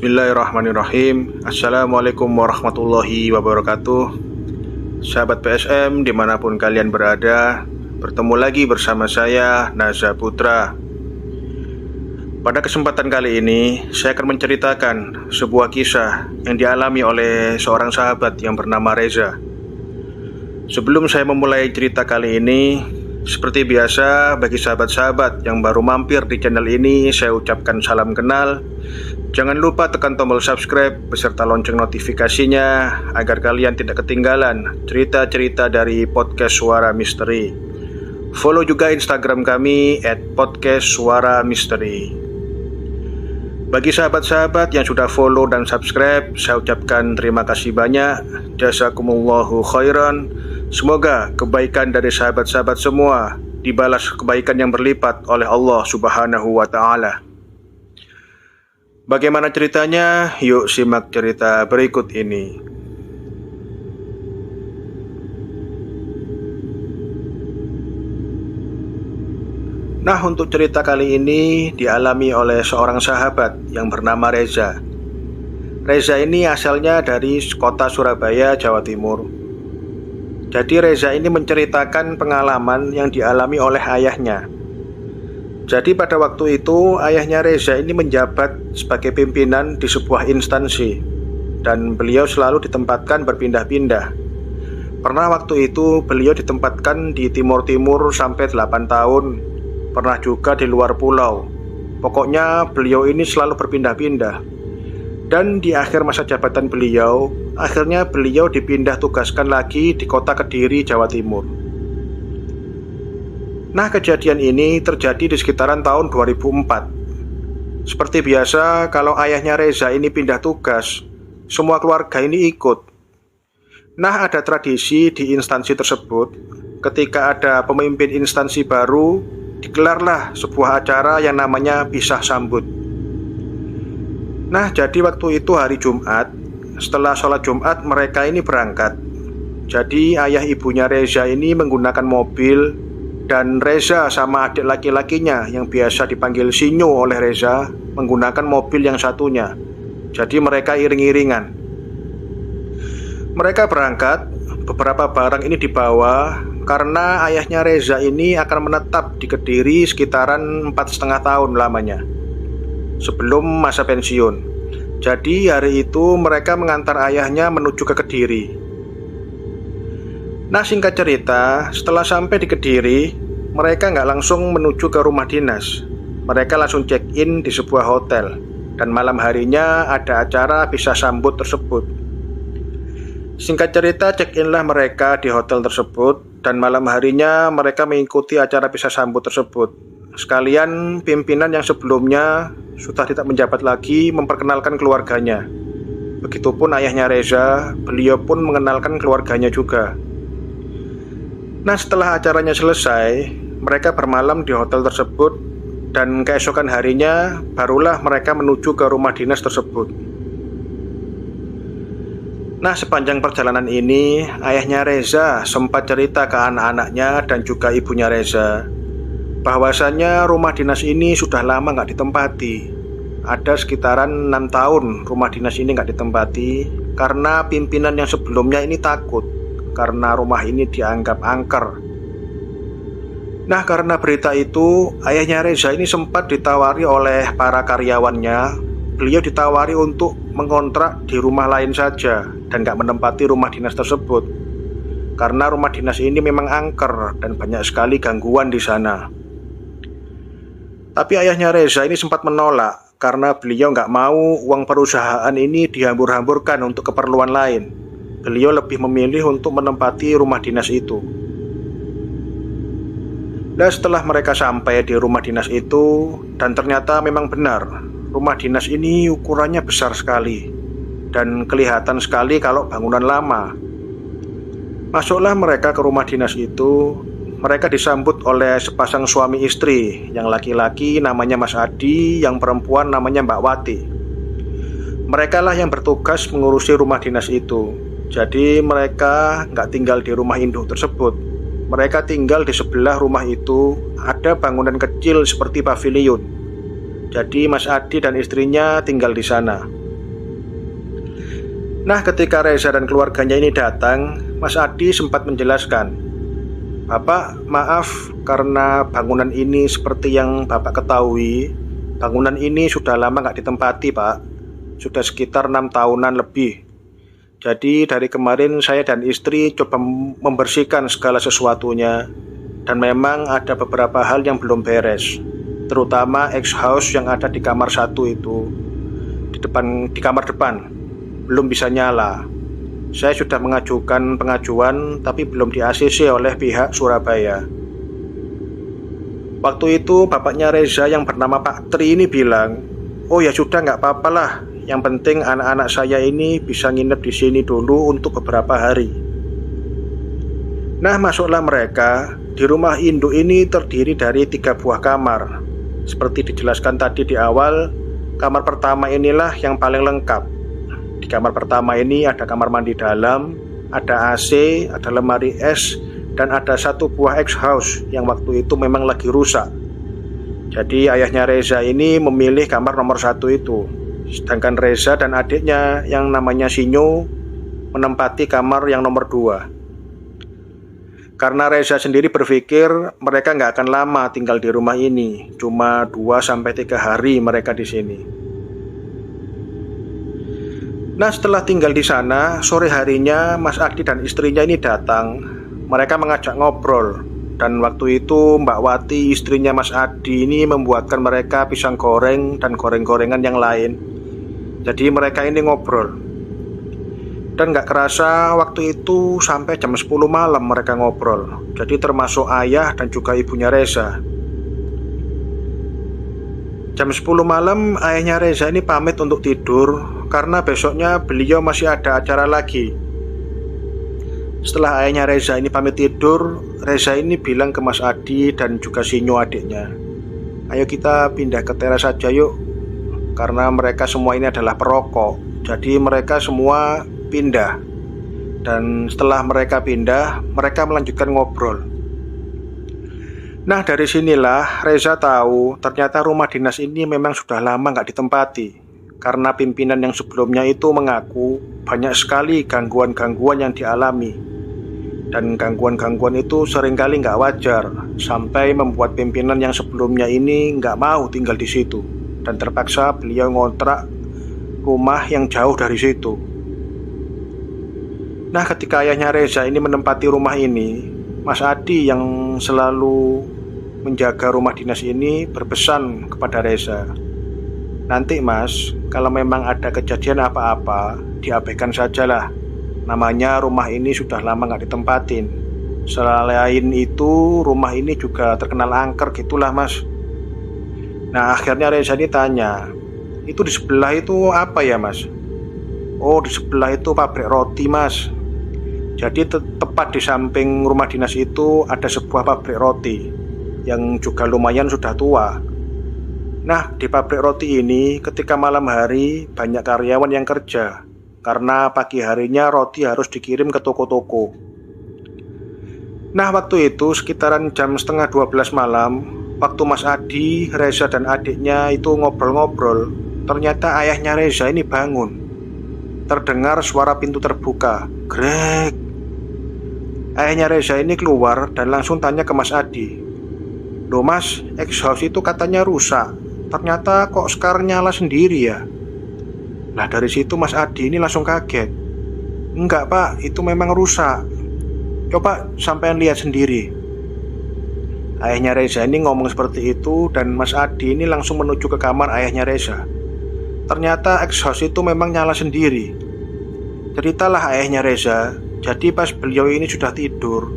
Bismillahirrahmanirrahim. Assalamualaikum warahmatullahi wabarakatuh. Sahabat PSM dimanapun kalian berada, bertemu lagi bersama saya, Naza Putra. Pada kesempatan kali ini, saya akan menceritakan sebuah kisah yang dialami oleh seorang sahabat yang bernama Reza. Sebelum saya memulai cerita kali ini, seperti biasa, bagi sahabat-sahabat yang baru mampir di channel ini, saya ucapkan salam kenal. Jangan lupa tekan tombol subscribe beserta lonceng notifikasinya agar kalian tidak ketinggalan cerita-cerita dari podcast Suara Misteri. Follow juga Instagram kami @podcastsuaramisteri. Bagi sahabat-sahabat yang sudah follow dan subscribe, saya ucapkan terima kasih banyak. Jazakumullahu khairan. Semoga kebaikan dari sahabat-sahabat semua dibalas kebaikan yang berlipat oleh Allah Subhanahu wa Ta'ala. Bagaimana ceritanya? Yuk simak cerita berikut ini. Nah, untuk cerita kali ini dialami oleh seorang sahabat yang bernama Reza. Reza ini asalnya dari kota Surabaya, Jawa Timur. Jadi Reza ini menceritakan pengalaman yang dialami oleh ayahnya. Jadi pada waktu itu ayahnya Reza ini menjabat sebagai pimpinan di sebuah instansi, dan beliau selalu ditempatkan berpindah-pindah. Pernah waktu itu beliau ditempatkan di Timur-Timur sampai 8 tahun, pernah juga di luar pulau. Pokoknya beliau ini selalu berpindah-pindah. Dan di akhir masa jabatan beliau, akhirnya beliau dipindah tugaskan lagi di kota Kediri, Jawa Timur. Nah, kejadian ini terjadi di sekitaran tahun 2004. Seperti biasa, kalau ayahnya Reza ini pindah tugas, semua keluarga ini ikut. Nah, ada tradisi di instansi tersebut, ketika ada pemimpin instansi baru, digelarlah sebuah acara yang namanya pisah sambut. Nah, jadi waktu itu hari Jumat, setelah sholat Jumat mereka ini berangkat. Jadi ayah ibunya Reza ini menggunakan mobil, dan Reza sama adik laki-lakinya yang biasa dipanggil Sinyo oleh Reza menggunakan mobil yang satunya. Jadi mereka iring-iringan. Mereka berangkat, beberapa barang ini dibawa karena ayahnya Reza ini akan menetap di Kediri sekitaran 4,5 tahun lamanya sebelum masa pensiun. Jadi hari itu mereka mengantar ayahnya menuju ke Kediri. Nah, singkat cerita, setelah sampai di Kediri, mereka nggak langsung menuju ke rumah dinas. Mereka langsung check-in di sebuah hotel. Dan malam harinya ada acara pisah sambut tersebut. Singkat cerita, check-inlah mereka di hotel tersebut. Dan malam harinya mereka mengikuti acara pisah sambut tersebut. Sekalian pimpinan yang sebelumnya sudah tidak menjabat lagi memperkenalkan keluarganya. Begitupun ayahnya Reza, beliau pun mengenalkan keluarganya juga. Nah, setelah acaranya selesai, mereka bermalam di hotel tersebut, dan keesokan harinya barulah mereka menuju ke rumah dinas tersebut. Nah, sepanjang perjalanan ini, ayahnya Reza sempat cerita ke anak-anaknya dan juga ibunya Reza bahwasannya rumah dinas ini sudah lama nggak ditempati. Ada sekitaran 6 tahun rumah dinas ini nggak ditempati karena pimpinan yang sebelumnya ini takut karena rumah ini dianggap angker. Nah, karena berita itu, ayahnya Reza ini sempat ditawari oleh para karyawannya. Beliau ditawari untuk mengontrak di rumah lain saja dan gak menempati rumah dinas tersebut, karena rumah dinas ini memang angker dan banyak sekali gangguan di sana. Tapi ayahnya Reza ini sempat menolak karena beliau gak mau uang perusahaan ini dihambur-hamburkan untuk keperluan lain. Beliau lebih memilih untuk menempati rumah dinas itu. Dan setelah mereka sampai di rumah dinas itu, dan ternyata memang benar, rumah dinas ini ukurannya besar sekali dan kelihatan sekali kalau bangunan lama. Masuklah mereka ke rumah dinas itu. Mereka disambut oleh sepasang suami istri, yang laki-laki namanya Mas Adi, yang perempuan namanya Mbak Wati. Mereka lah yang bertugas mengurusi rumah dinas itu. Jadi mereka nggak tinggal di rumah induk tersebut. Mereka tinggal di sebelah rumah itu. Ada bangunan kecil seperti pavilion. Jadi Mas Adi dan istrinya tinggal di sana. Nah, ketika Reza dan keluarganya ini datang, Mas Adi sempat menjelaskan, "Bapak, maaf karena bangunan ini seperti yang Bapak ketahui, bangunan ini sudah lama nggak ditempati, Pak. Sudah sekitar 6 tahunan lebih. Jadi dari kemarin saya dan istri coba membersihkan segala sesuatunya, dan memang ada beberapa hal yang belum beres, terutama ex-house yang ada di kamar 1 itu, di kamar depan, belum bisa nyala. Saya sudah mengajukan pengajuan tapi belum di-ACC oleh pihak Surabaya." Waktu itu bapaknya Reza yang bernama Pak Tri ini bilang, "Oh ya sudah, nggak apa-apa lah. Yang penting anak-anak saya ini bisa nginep di sini dulu untuk beberapa hari." Nah, masuklah mereka. Di rumah induk ini terdiri dari 3 buah kamar. Seperti dijelaskan tadi di awal, kamar pertama inilah yang paling lengkap. Di kamar pertama ini ada kamar mandi dalam, ada AC, ada lemari es, dan ada 1 buah ex-house yang waktu itu memang lagi rusak. Jadi ayahnya Reza ini memilih kamar nomor 1 itu. Sedangkan Reza dan adiknya yang namanya Sinyo menempati kamar yang nomor 2. Karena Reza sendiri berpikir mereka nggak akan lama tinggal di rumah ini, cuma 2-3 hari mereka di sini. Nah, setelah tinggal di sana, sore harinya Mas Adi dan istrinya ini datang. Mereka mengajak ngobrol, dan waktu itu Mbak Wati, istrinya Mas Adi ini membuatkan mereka pisang goreng dan goreng-gorengan yang lain. Jadi mereka ini ngobrol. Dan gak kerasa waktu itu sampai jam 10 malam mereka ngobrol. Jadi termasuk ayah dan juga ibunya Reza. Jam 10 malam ayahnya Reza ini pamit untuk tidur karena besoknya beliau masih ada acara lagi. Setelah ayahnya Reza ini pamit tidur, Reza ini bilang ke Mas Adi dan juga Sinyo adiknya, "Ayo kita pindah ke teras saja yuk." Karena mereka semua ini adalah perokok, jadi mereka semua pindah. Dan setelah mereka pindah, mereka melanjutkan ngobrol. Nah, dari sinilah Reza tahu ternyata rumah dinas ini memang sudah lama nggak ditempati. Karena pimpinan yang sebelumnya itu mengaku banyak sekali gangguan-gangguan yang dialami. Dan gangguan-gangguan itu seringkali nggak wajar, sampai membuat pimpinan yang sebelumnya ini nggak mau tinggal di situ. Dan terpaksa beliau ngontrak rumah yang jauh dari situ. Nah, ketika ayahnya Reza ini menempati rumah ini, Mas Adi yang selalu menjaga rumah dinas ini berpesan kepada Reza, "Nanti Mas, kalau memang ada kejadian apa-apa, diabaikan sajalah. Namanya rumah ini sudah lama nggak ditempatin. Selain itu, rumah ini juga terkenal angker gitulah Mas." Nah, akhirnya Reza ini tanya, "Itu di sebelah itu apa ya Mas?" "Oh, di sebelah itu pabrik roti Mas. Jadi tepat di samping rumah dinas itu ada sebuah pabrik roti yang juga lumayan sudah tua. Nah, di pabrik roti ini ketika malam hari banyak karyawan yang kerja, karena pagi harinya roti harus dikirim ke toko-toko. Nah, waktu itu sekitaran jam setengah 12 malam, waktu Mas Adi, Reza dan adiknya itu ngobrol-ngobrol, ternyata ayahnya Reza ini bangun. Terdengar suara pintu terbuka, grek. Ayahnya Reza ini keluar dan langsung tanya ke Mas Adi, "Loh Mas, ex-house itu katanya rusak, ternyata kok sekarang nyala sendiri ya?" Nah, dari situ Mas Adi ini langsung kaget. "Enggak Pak, itu memang rusak. Coba sampean lihat sendiri." Ayahnya Reza ini ngomong seperti itu, dan Mas Adi ini langsung menuju ke kamar ayahnya Reza. Ternyata ex-house itu memang nyala sendiri. Ceritalah ayahnya Reza, jadi pas beliau ini sudah tidur,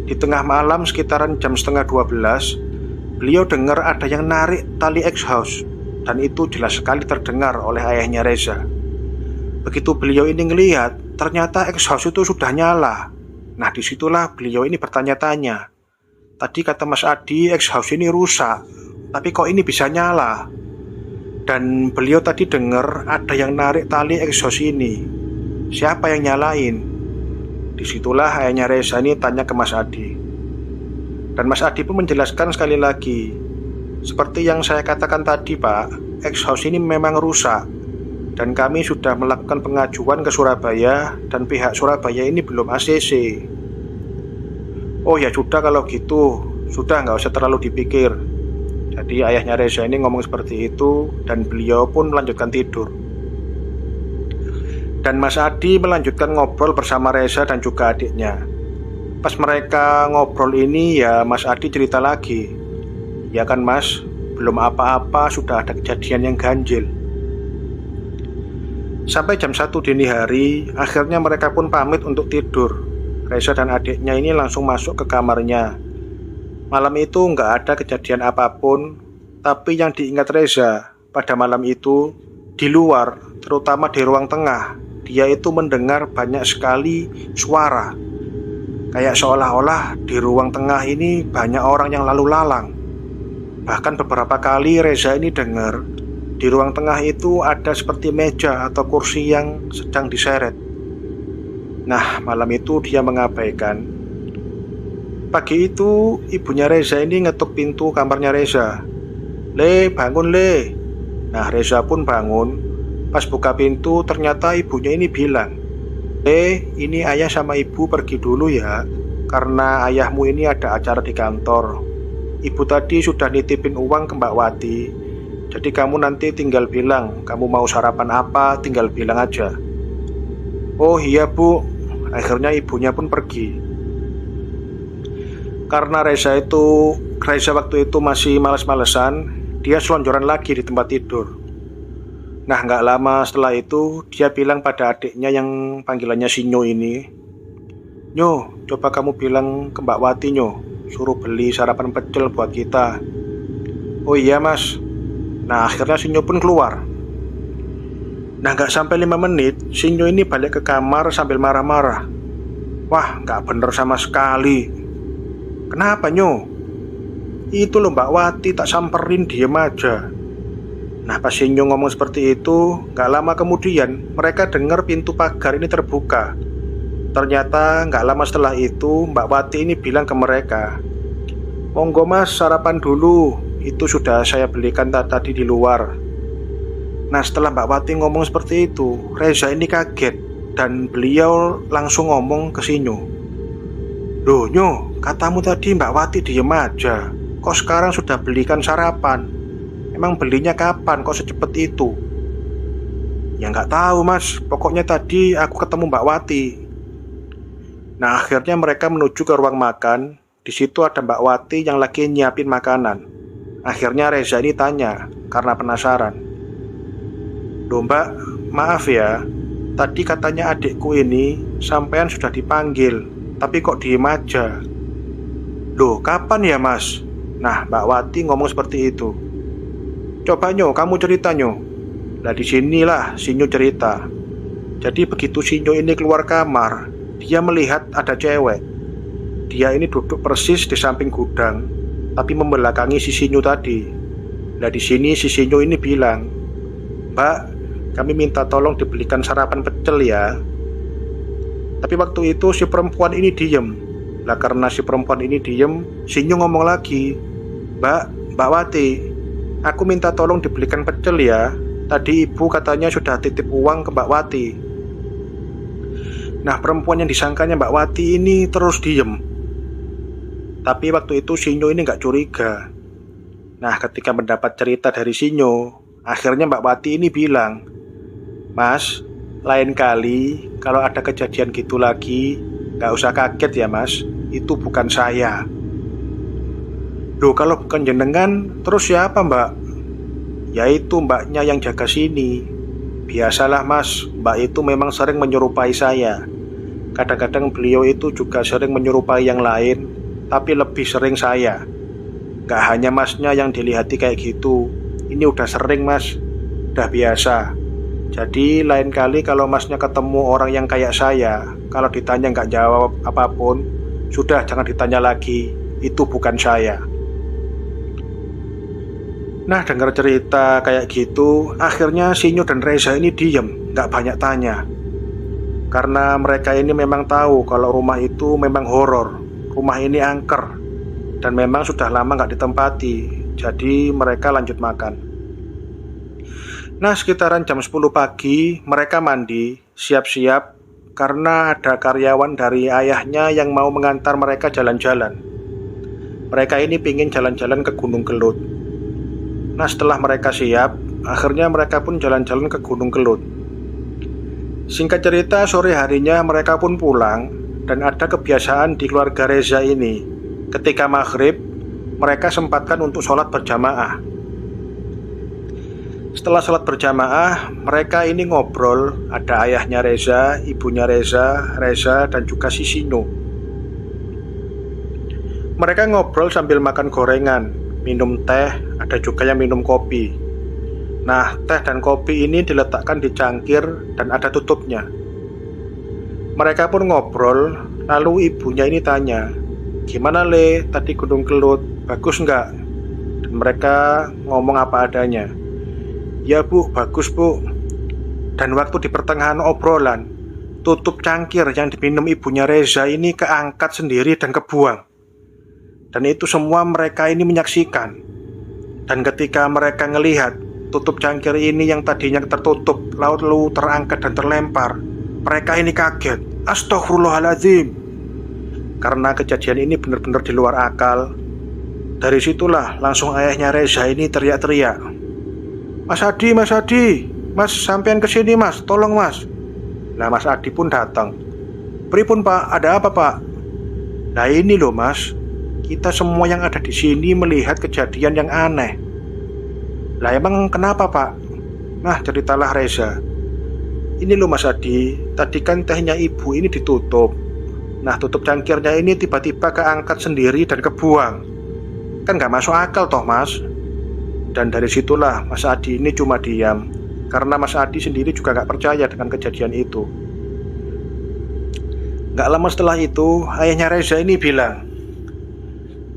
di tengah malam sekitaran jam setengah 12, beliau dengar ada yang narik tali ex-house, dan itu jelas sekali terdengar oleh ayahnya Reza. Begitu beliau ini ngelihat, ternyata ex-house itu sudah nyala. Nah, disitulah beliau ini bertanya-tanya, "Tadi kata Mas Adi ex-house ini rusak, tapi kok ini bisa nyala?" Dan beliau tadi dengar ada yang narik tali ex-house ini. Siapa yang nyalain? Disitulah ayahnya Reza ini tanya ke Mas Adi. Dan Mas Adi pun menjelaskan sekali lagi, "Seperti yang saya katakan tadi Pak, ex-house ini memang rusak. Dan kami sudah melakukan pengajuan ke Surabaya dan pihak Surabaya ini belum ACC. Oh ya sudah kalau gitu, sudah nggak usah terlalu dipikir. Jadi ayahnya Reza ini ngomong seperti itu dan beliau pun melanjutkan tidur. Dan Mas Adi melanjutkan ngobrol bersama Reza dan juga adiknya. Pas mereka ngobrol ini ya Mas Adi cerita lagi. Ya kan Mas, belum apa-apa sudah ada kejadian yang ganjil. Sampai jam 1 dini hari, akhirnya mereka pun pamit untuk tidur. Reza dan adiknya ini langsung masuk ke kamarnya. Malam itu nggak ada kejadian apapun, tapi yang diingat Reza pada malam itu, di luar, terutama di ruang tengah, dia itu mendengar banyak sekali suara. Kayak seolah-olah di ruang tengah ini banyak orang yang lalu lalang. Bahkan beberapa kali Reza ini dengar di ruang tengah itu ada seperti meja atau kursi yang sedang diseret. Nah, malam itu dia mengabaikan. Pagi itu ibunya Reza ini ngetuk pintu kamarnya Reza. "Le, bangun Le." Nah, Reza pun bangun. Pas buka pintu ternyata ibunya ini bilang, "Le, ini ayah sama ibu pergi dulu ya, karena ayahmu ini ada acara di kantor. Ibu tadi sudah nitipin uang ke Mbak Wati. Jadi kamu nanti tinggal bilang kamu mau sarapan apa, tinggal bilang aja." "Oh iya Bu." Akhirnya ibunya pun pergi. Karena Reza waktu itu masih males-malesan, dia selonjoran lagi di tempat tidur. Nah, nggak lama setelah itu dia bilang pada adiknya yang panggilannya Sinyo ini, "Nyo, coba kamu bilang ke Mbak Wati Nyo, suruh beli sarapan pecel buat kita." "Oh iya Mas." Nah, akhirnya Sinyo pun keluar. Nah, nggak sampai 5 menit, Sinyo ini balik ke kamar sambil marah-marah. "Wah, nggak bener sama sekali." "Kenapa Nyo?" "Itu loh Mbak Wati tak samperin diem aja." Nah, pas Sinyo ngomong seperti itu, gak lama kemudian mereka dengar pintu pagar ini terbuka. Ternyata gak lama setelah itu Mbak Wati ini bilang ke mereka, "Monggo Mas, sarapan dulu, itu sudah saya belikan tadi di luar." Nah, setelah Mbak Wati ngomong seperti itu, Reza ini kaget dan beliau langsung ngomong ke Sinyo, "Loh Nyo, katamu tadi Mbak Wati diem aja, kok sekarang sudah belikan sarapan? Emang belinya kapan kok secepat itu?" "Ya nggak tahu Mas, pokoknya tadi aku ketemu Mbak Wati." Nah, akhirnya mereka menuju ke ruang makan. Di situ ada Mbak Wati yang lagi nyiapin makanan. Akhirnya Reza ini tanya karena penasaran, "Loh Mbak, maaf ya, tadi katanya adikku ini sampean sudah dipanggil, tapi kok diem aja." "Loh, kapan ya Mas?" Nah, Mbak Wati ngomong seperti itu. "Coba Nyo, kamu cerita Nyo." Nah, disinilah Sinyo cerita. Jadi begitu Sinyo ini keluar kamar, dia melihat ada cewek. Dia ini duduk persis di samping gudang, tapi membelakangi si Sinyo tadi. Nah, di sini si Sinyo ini bilang, "Mbak, kami minta tolong dibelikan sarapan pecel ya." Tapi waktu itu si perempuan ini diem. Nah, karena si perempuan ini diem, Sinyo ngomong lagi, Mbak Wati, aku minta tolong dibelikan pecel ya. Tadi ibu katanya sudah titip uang ke Mbak Wati." Nah, perempuan yang disangkanya Mbak Wati ini terus diem. Tapi waktu itu Sinyo ini gak curiga. Nah, ketika mendapat cerita dari Sinyo, akhirnya Mbak Wati ini bilang, "Mas, lain kali kalau ada kejadian gitu lagi, gak usah kaget ya Mas, itu bukan saya." "Loh, kalau bukan jenengan, terus siapa Mbak?" "Yaitu mbaknya yang jaga sini. Biasalah Mas, mbak itu memang sering menyerupai saya. Kadang-kadang beliau itu juga sering menyerupai yang lain, tapi lebih sering saya. Gak hanya Masnya yang dilihati kayak gitu, ini udah sering Mas, udah biasa. Jadi lain kali kalau Masnya ketemu orang yang kayak saya, kalau ditanya gak jawab apapun, sudah jangan ditanya lagi, itu bukan saya." Nah, dengar cerita kayak gitu, akhirnya Sinyo dan Reza ini diem, gak banyak tanya. Karena mereka ini memang tahu kalau rumah itu memang horor, rumah ini angker, dan memang sudah lama gak ditempati. Jadi mereka lanjut makan. Nah, sekitaran jam 10 pagi, mereka mandi, siap-siap, karena ada karyawan dari ayahnya yang mau mengantar mereka jalan-jalan. Mereka ini pingin jalan-jalan ke Gunung Kelut. Nah, setelah mereka siap, akhirnya mereka pun jalan-jalan ke Gunung Kelut. Singkat cerita, sore harinya mereka pun pulang, dan ada kebiasaan di keluarga Reza ini. Ketika maghrib, mereka sempatkan untuk sholat berjamaah. Setelah sholat berjamaah, mereka ini ngobrol. Ada ayahnya Reza, ibunya Reza, dan juga si Sino. Mereka ngobrol sambil makan gorengan, minum teh, ada juga yang minum kopi. Nah, teh dan kopi ini diletakkan di cangkir dan ada tutupnya. Mereka pun ngobrol, lalu ibunya ini tanya, "Gimana Le, tadi Gunung Kelut, bagus nggak?" Dan mereka ngomong apa adanya. "Ya Bu, bagus Bu." Dan waktu di pertengahan obrolan, tutup cangkir yang diminum ibunya Reza ini keangkat sendiri dan kebuang. Dan itu semua mereka ini menyaksikan. Dan ketika mereka ngelihat tutup cangkir ini yang tadinya tertutup lalu terangkat dan terlempar, mereka ini kaget. Astaghfirullahaladzim. Karena kejadian ini benar-benar di luar akal. Dari situlah langsung ayahnya Reza ini teriak-teriak, Mas Adi, Mas sampean kesini Mas, tolong Mas." Nah, Mas Adi pun datang. "Pripun Pak, ada apa Pak?" "Nah ini loh Mas, kita semua yang ada di sini melihat kejadian yang aneh." "Lah emang kenapa Pak?" Nah, ceritalah Reza. "Ini loh Mas Adi, tadi kan tehnya ibu ini ditutup. Nah, tutup cangkirnya ini tiba-tiba keangkat sendiri dan kebuang. Kan gak masuk akal toh Mas." Dan dari situlah Mas Adi ini cuma diam, karena Mas Adi sendiri juga gak percaya dengan kejadian itu. Gak lama setelah itu, ayahnya Reza ini bilang,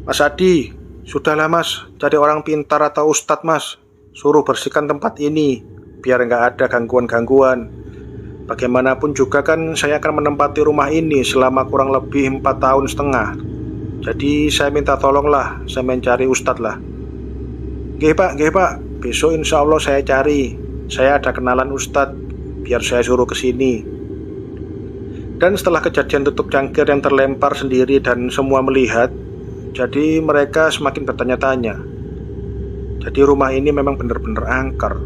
"Mas Adi, sudahlah Mas, cari orang pintar atau ustadz Mas, suruh bersihkan tempat ini, biar gak ada gangguan-gangguan. Bagaimanapun juga kan saya akan menempati rumah ini selama kurang lebih 4 tahun setengah. Jadi saya minta tolonglah, saya mencari ustadz lah." Nggih Pak, besok insya Allah saya cari. Saya ada kenalan ustadz, biar saya suruh ke sini." Dan setelah kejadian tutup cangkir yang terlempar sendiri dan semua melihat, jadi mereka semakin bertanya-tanya. Jadi rumah ini memang benar-benar angker.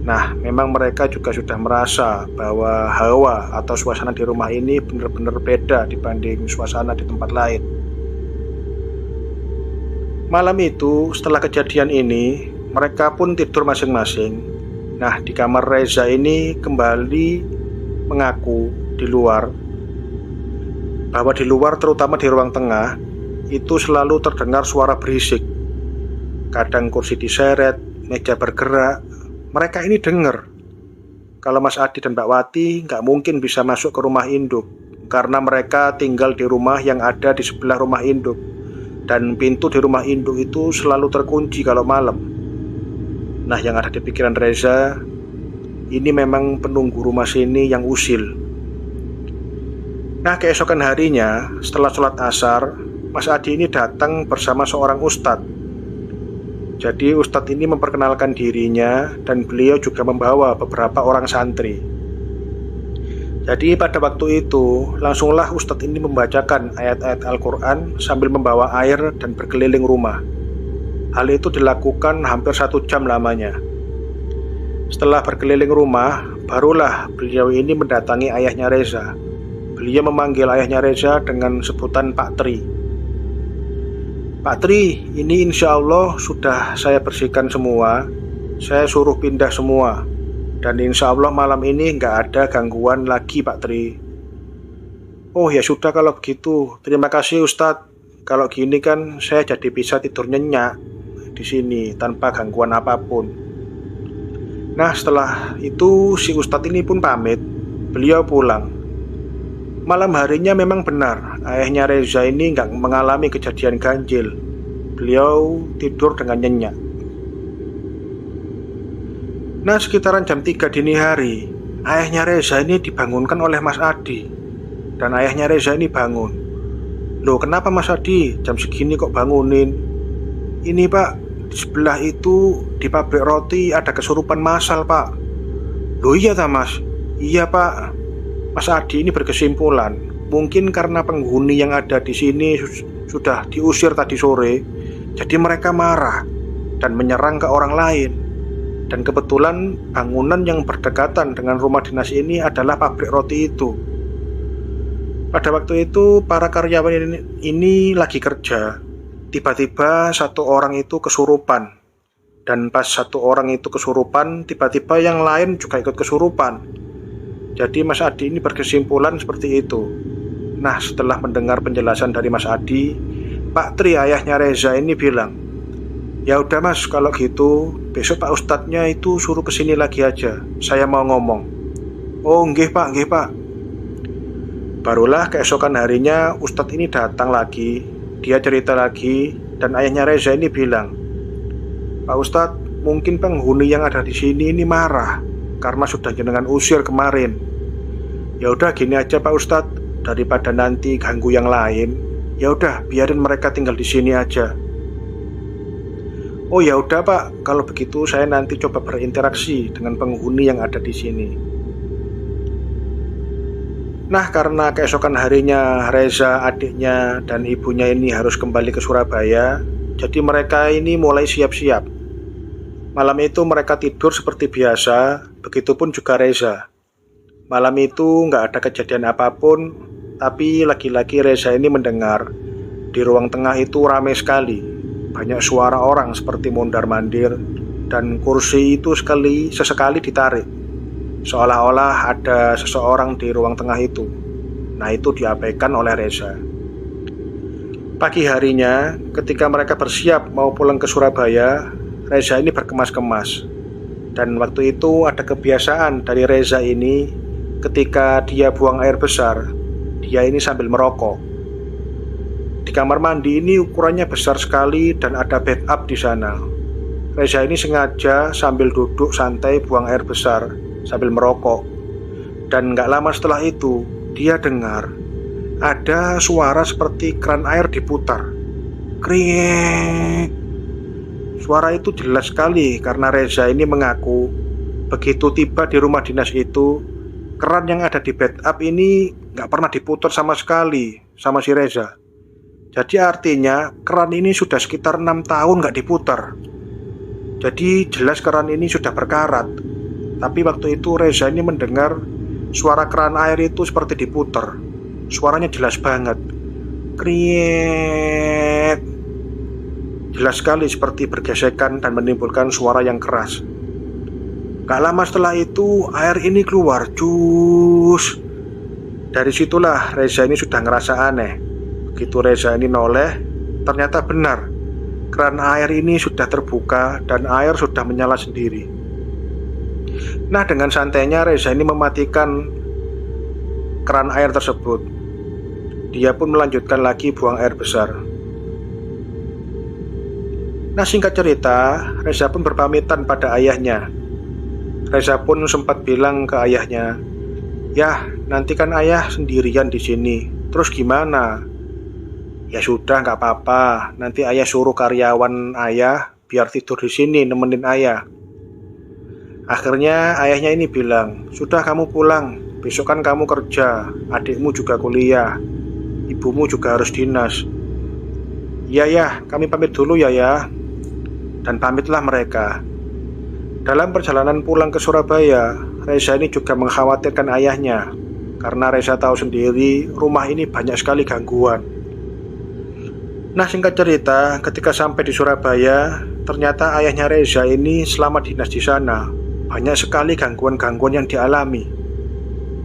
Nah, memang mereka juga sudah merasa bahwa hawa atau suasana di rumah ini benar-benar beda dibanding suasana di tempat lain. Malam itu, setelah kejadian ini, mereka pun tidur masing-masing. Nah, di kamar Reza ini kembali mengaku di luar, bahwa di luar terutama di ruang tengah, itu selalu terdengar suara berisik. Kadang kursi diseret, meja bergerak. Mereka ini dengar. Kalau Mas Adi dan Mbak Wati nggak mungkin bisa masuk ke rumah induk, karena mereka tinggal di rumah yang ada di sebelah rumah induk. Dan pintu di rumah induk itu selalu terkunci kalau malam. Nah, yang ada di pikiran Reza, ini memang penunggu rumah sini yang usil. Nah, keesokan harinya, setelah sholat asar, Mas Adi ini datang bersama seorang ustadz. Jadi ustadz ini memperkenalkan dirinya, dan beliau juga membawa beberapa orang santri. Jadi pada waktu itu, langsunglah ustadz ini membacakan ayat-ayat Al-Quran sambil membawa air dan berkeliling rumah. Hal itu dilakukan hampir 1 jam lamanya. Setelah berkeliling rumah, barulah beliau ini mendatangi ayahnya Reza. Beliau memanggil ayahnya Reza dengan sebutan Pak Tri. "Pak Tri, ini insya Allah sudah saya bersihkan semua. Saya suruh pindah semua. Dan insya Allah malam ini nggak ada gangguan lagi Pak Tri." "Oh ya sudah kalau begitu, terima kasih Ustadz. Kalau gini kan saya jadi bisa tidur nyenyak di sini tanpa gangguan apapun." Nah, setelah itu si Ustadz ini pun pamit. Beliau pulang. Malam harinya memang benar, ayahnya Reza ini nggak mengalami kejadian ganjil. Beliau tidur dengan nyenyak. Nah, sekitaran jam 3 dini hari, ayahnya Reza ini dibangunkan oleh Mas Adi. Dan ayahnya Reza ini bangun. "Loh, kenapa Mas Adi? Jam segini kok bangunin?" "Ini Pak, di sebelah itu di pabrik roti ada kesurupan massal, Pak. Loh iya ta, Mas? Iya, Pak. Mas Adi ini berkesimpulan, mungkin karena penghuni yang ada di sini sudah diusir tadi sore, jadi mereka marah dan menyerang ke orang lain. Dan kebetulan bangunan yang berdekatan dengan rumah dinas ini adalah pabrik roti itu. Pada waktu itu para karyawan ini lagi kerja. Tiba-tiba satu orang itu kesurupan. Dan pas satu orang itu kesurupan, tiba-tiba yang lain juga ikut kesurupan. Jadi Mas Adi ini berkesimpulan seperti itu. Nah, setelah mendengar penjelasan dari Mas Adi, Pak Tri, ayahnya Reza ini bilang, "Ya udah Mas, kalau gitu besok Pak Ustadznya itu suruh kesini lagi aja. Saya mau ngomong." "Oh nggih Pak, nggih Pak." Barulah keesokan harinya Ustadz ini datang lagi. Dia cerita lagi dan ayahnya Reza ini bilang, "Pak Ustadz, mungkin penghuni yang ada di sini ini marah karena sudah jenengan usir kemarin. Ya udah gini aja Pak Ustadz, daripada nanti ganggu yang lain, ya udah biarin mereka tinggal di sini aja." "Oh ya udah Pak, kalau begitu saya nanti coba berinteraksi dengan penghuni yang ada di sini." Nah, karena keesokan harinya Reza, adiknya, dan ibunya ini harus kembali ke Surabaya, jadi mereka ini mulai siap-siap. Malam itu mereka tidur seperti biasa, begitupun juga Reza. Malam itu nggak ada kejadian apapun, tapi lagi-lagi Reza ini mendengar di ruang tengah itu ramai sekali. Banyak suara orang seperti mondar-mandir, dan kursi itu sesekali ditarik. Seolah-olah ada seseorang di ruang tengah itu. Nah, itu diabaikan oleh Reza. Pagi harinya, ketika mereka bersiap mau pulang ke Surabaya, Reza ini berkemas-kemas. Dan waktu itu ada kebiasaan dari Reza ini, ketika dia buang air besar, dia ini sambil merokok. Di kamar mandi ini ukurannya besar sekali dan ada bathtub di sana. Reza ini sengaja sambil duduk santai buang air besar sambil merokok. Dan gak lama setelah itu, dia dengar ada suara seperti keran air diputar. Kriek. Suara itu jelas sekali karena Reza ini mengaku begitu tiba di rumah dinas itu, keran yang ada di bathtub ini gak pernah diputar sama sekali sama si Reza. Jadi artinya keran ini sudah sekitar 6 tahun gak diputar. Jadi jelas keran ini sudah berkarat. Tapi waktu itu Reza ini mendengar suara keran air itu seperti diputar. Suaranya jelas banget. Kriek. Jelas sekali seperti bergesekan dan menimbulkan suara yang keras. Gak lama setelah itu air ini keluar. Cus. Dari situlah Reza ini sudah ngerasa aneh. Begitu Reza ini noleh, ternyata benar. Keran air ini sudah terbuka dan air sudah menyala sendiri. Nah, dengan santainya Reza ini mematikan keran air tersebut. Dia pun melanjutkan lagi buang air besar. Nah, singkat cerita, Reza pun berpamitan pada ayahnya. Reza pun sempat bilang ke ayahnya, "Yah, nanti kan ayah sendirian di sini. Terus gimana?" "Ya sudah, nggak apa-apa. Nanti ayah suruh karyawan ayah biar tidur di sini nemenin ayah." Akhirnya ayahnya ini bilang, "Sudah kamu pulang, besok kan kamu kerja, adikmu juga kuliah, ibumu juga harus dinas." "Iya ya, kami pamit dulu ya." Dan pamitlah mereka. Dalam perjalanan pulang ke Surabaya, Reza ini juga mengkhawatirkan ayahnya, karena Reza tahu sendiri rumah ini banyak sekali gangguan. Nah, singkat cerita, ketika sampai di Surabaya, ternyata ayahnya Reza ini selama dinas di sana banyak sekali gangguan-gangguan yang dialami.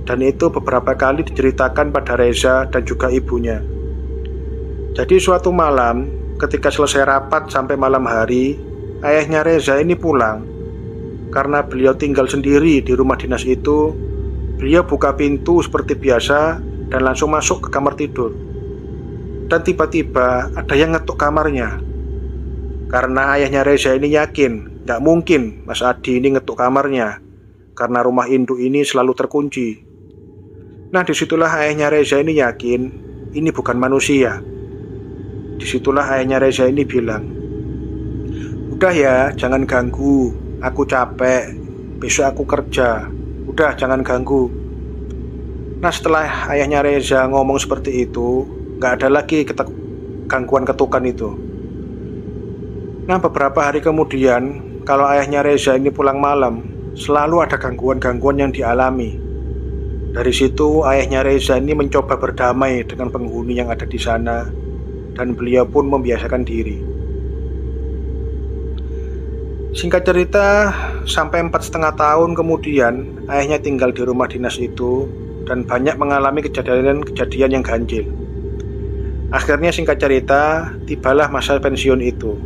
Dan itu beberapa kali diceritakan pada Reza dan juga ibunya. Jadi suatu malam, ketika selesai rapat sampai malam hari, ayahnya Reza ini pulang. Karena beliau tinggal sendiri di rumah dinas itu, beliau buka pintu seperti biasa dan langsung masuk ke kamar tidur. Dan tiba-tiba ada yang ngetuk kamarnya. Karena ayahnya Reza ini yakin gak mungkin Mas Adi ini ngetuk kamarnya, karena rumah induk ini selalu terkunci. Nah, disitulah ayahnya Reza ini yakin ini bukan manusia. Disitulah ayahnya Reza ini bilang, Udah ya, jangan ganggu. Aku capek. Besok aku kerja. Udah, jangan ganggu. Nah, setelah ayahnya Reza ngomong seperti itu, gak ada lagi gangguan ketukan itu. Nah, beberapa hari kemudian, kalau ayahnya Reza ini pulang malam, selalu ada gangguan-gangguan yang dialami. Dari situ ayahnya Reza ini mencoba berdamai dengan penghuni yang ada di sana, dan beliau pun membiasakan diri. Singkat cerita, sampai 4,5 tahun kemudian ayahnya tinggal di rumah dinas itu dan banyak mengalami kejadian yang ganjil. Akhirnya singkat cerita, tibalah masa pensiun itu.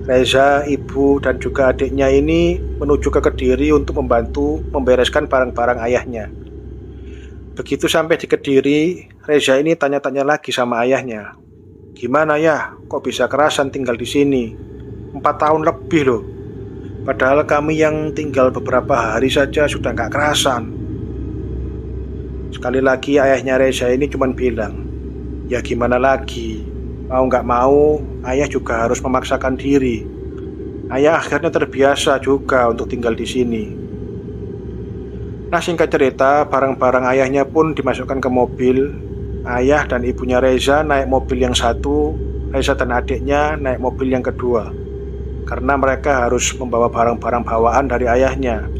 Reza, ibu, dan juga adiknya ini menuju ke Kediri untuk membantu membereskan barang-barang ayahnya. Begitu sampai di Kediri, Reza ini tanya-tanya lagi sama ayahnya. Gimana ya, kok bisa kerasan tinggal di sini? 4 tahun lebih loh. Padahal kami yang tinggal beberapa hari saja sudah gak kerasan. Sekali lagi ayahnya Reza ini cuma bilang, ya gimana lagi, mau gak mau, ayah juga harus memaksakan diri. Ayah akhirnya terbiasa juga untuk tinggal di sini. Nah, singkat cerita, barang-barang ayahnya pun dimasukkan ke mobil. Ayah dan ibunya Reza naik mobil yang satu, Reza dan adiknya naik mobil yang kedua, karena mereka harus membawa barang-barang bawaan dari ayahnya.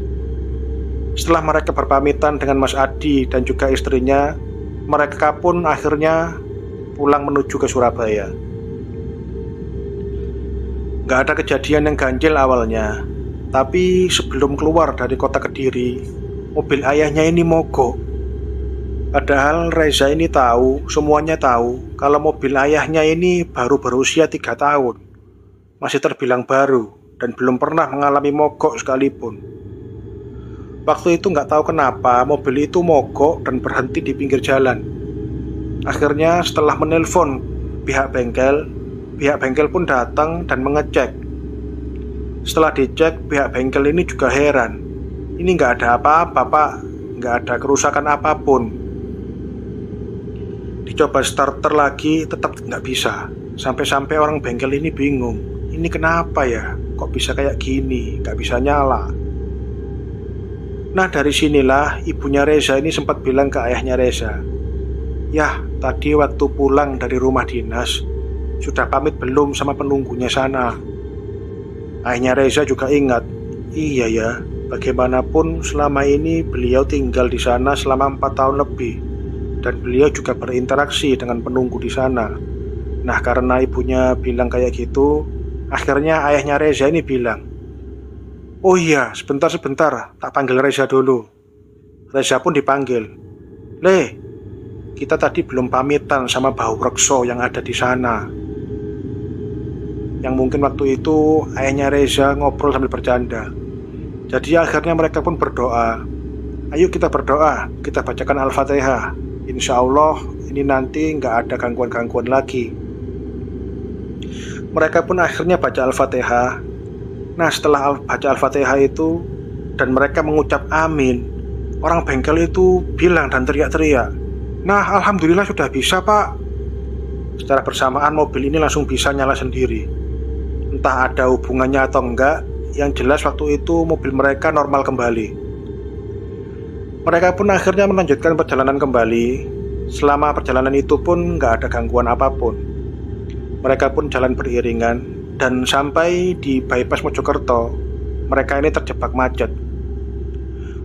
Setelah mereka berpamitan dengan Mas Adi dan juga istrinya, mereka pun akhirnya pulang menuju ke Surabaya. Gak ada kejadian yang ganjil awalnya, tapi sebelum keluar dari kota Kediri, mobil ayahnya ini mogok. Padahal Reza ini tahu, semuanya tahu, kalau mobil ayahnya ini baru berusia 3 tahun. Masih terbilang baru dan belum pernah mengalami mogok sekalipun. Waktu itu gak tahu kenapa mobil itu mogok dan berhenti di pinggir jalan. Akhirnya setelah menelpon pihak bengkel pun datang dan mengecek. Setelah dicek, pihak bengkel ini juga heran. Ini gak ada apa-apa pak, gak ada kerusakan apapun. Dicoba starter lagi, tetap gak bisa. Sampai-sampai orang bengkel ini bingung. Ini kenapa ya, kok bisa kayak gini, gak bisa nyala. Nah, dari sinilah ibunya Reza ini sempat bilang ke ayahnya Reza, "Yah, tadi waktu pulang dari rumah dinas, sudah pamit belum sama penunggunya sana?" Ayahnya Reza juga ingat, iya ya, bagaimanapun selama ini beliau tinggal di sana selama 4 tahun lebih, dan beliau juga berinteraksi dengan penunggu di sana. Nah, karena ibunya bilang kayak gitu, akhirnya ayahnya Reza ini bilang, "Oh iya, sebentar, tak panggil Reza dulu." Reza pun dipanggil. "Le, kita tadi belum pamitan sama Bahu Rekso yang ada di sana." Yang mungkin waktu itu ayahnya Reza ngobrol sambil bercanda. Jadi akhirnya mereka pun berdoa. "Ayo kita berdoa, kita bacakan Al-Fatihah. Insya Allah ini nanti gak ada gangguan-gangguan lagi." Mereka pun akhirnya baca Al-Fatihah. Nah, setelah baca Al-Fatihah itu dan mereka mengucap amin, orang bengkel itu bilang dan teriak-teriak, "Nah, alhamdulillah sudah bisa pak." Secara bersamaan mobil ini langsung bisa nyala sendiri. Entah ada hubungannya atau enggak, yang jelas waktu itu mobil mereka normal kembali. Mereka pun akhirnya melanjutkan perjalanan kembali. Selama perjalanan itu pun gak ada gangguan apapun. Mereka pun jalan beriringan dan sampai di bypass Mojokerto, mereka ini terjebak macet.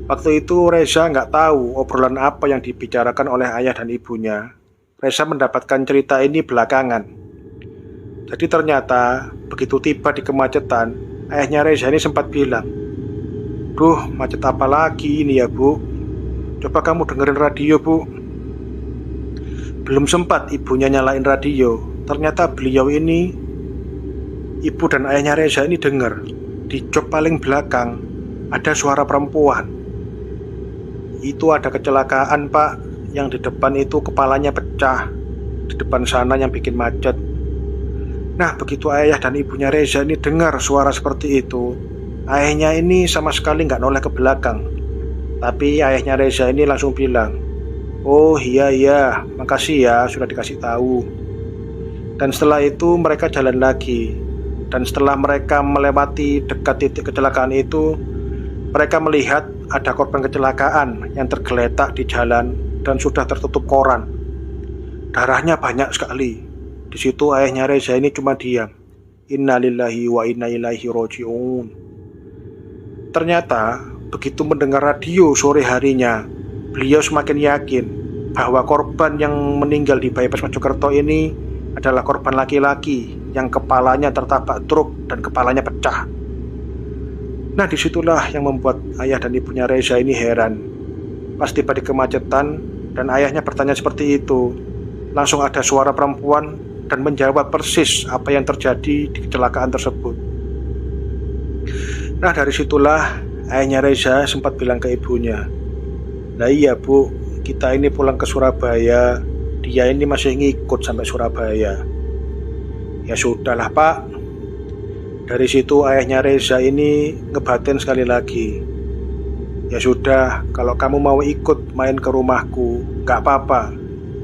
Waktu itu Reza nggak tahu obrolan apa yang dibicarakan oleh ayah dan ibunya. Reza mendapatkan cerita ini belakangan. Jadi ternyata begitu tiba di kemacetan, ayahnya Reza ini sempat bilang, "Duh, macet apa lagi ini ya bu? Coba kamu dengerin radio bu." Belum sempat ibunya nyalain radio, ternyata beliau ini, ibu dan ayahnya Reza ini dengar di jok paling belakang ada suara perempuan. Itu ada kecelakaan pak, yang di depan itu kepalanya pecah, di depan sana yang bikin macet. Nah, begitu ayah dan ibunya Reza ini dengar suara seperti itu, ayahnya ini sama sekali nggak noleh ke belakang. Tapi ayahnya Reza ini langsung bilang, "Oh iya, makasih ya sudah dikasih tahu." Dan setelah itu mereka jalan lagi. Dan setelah mereka melewati dekat titik kecelakaan itu, mereka melihat ada korban kecelakaan yang tergeletak di jalan dan sudah tertutup koran. Darahnya banyak sekali. Di situ ayahnya Reza ini cuma diam. Innalillahi wa inna ilaihi roji'un. Ternyata begitu mendengar radio sore harinya, beliau semakin yakin bahwa korban yang meninggal di bypass Mojokerto ini adalah korban laki-laki yang kepalanya tertabrak truk dan kepalanya pecah. Nah, disitulah yang membuat ayah dan ibunya Reza ini heran. Pas tiba di kemacetan dan ayahnya bertanya seperti itu, langsung ada suara perempuan dan menjawab persis apa yang terjadi di kecelakaan tersebut. Nah, dari situlah ayahnya Reza sempat bilang ke ibunya, "Lah iya bu, kita ini pulang ke Surabaya, dia ini masih ngikut sampai Surabaya." Ya sudahlah pak. Dari situ ayahnya Reza ini ngebatin sekali lagi, "Ya sudah, kalau kamu mau ikut main ke rumahku, gak apa-apa.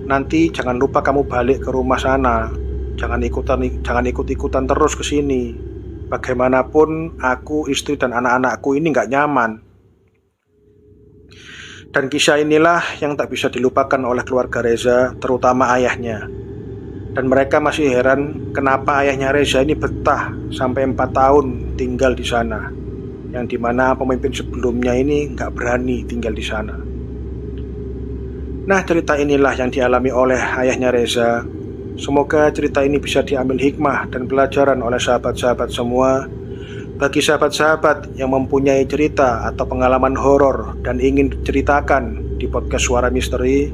Nanti jangan lupa kamu balik ke rumah sana. Jangan ikut-ikutan terus ke sini. Bagaimanapun aku, istri dan anak-anakku ini gak nyaman." Dan kisah inilah yang tak bisa dilupakan oleh keluarga Reza, terutama ayahnya. Dan mereka masih heran kenapa ayahnya Reza ini betah sampai 4 tahun tinggal di sana, yang dimana pemimpin sebelumnya ini gak berani tinggal di sana. Nah, cerita inilah yang dialami oleh ayahnya Reza. Semoga cerita ini bisa diambil hikmah dan pelajaran oleh sahabat-sahabat semua. Bagi sahabat-sahabat yang mempunyai cerita atau pengalaman horor dan ingin diceritakan di podcast Suara Misteri,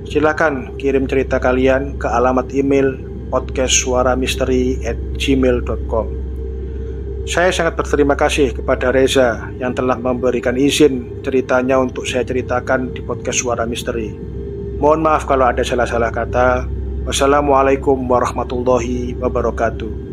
silakan kirim cerita kalian ke alamat email podcastsuaramisteri@gmail.com. Saya sangat berterima kasih kepada Reza yang telah memberikan izin ceritanya untuk saya ceritakan di podcast Suara Misteri. Mohon maaf kalau ada salah-salah kata. Wassalamualaikum warahmatullahi wabarakatuh.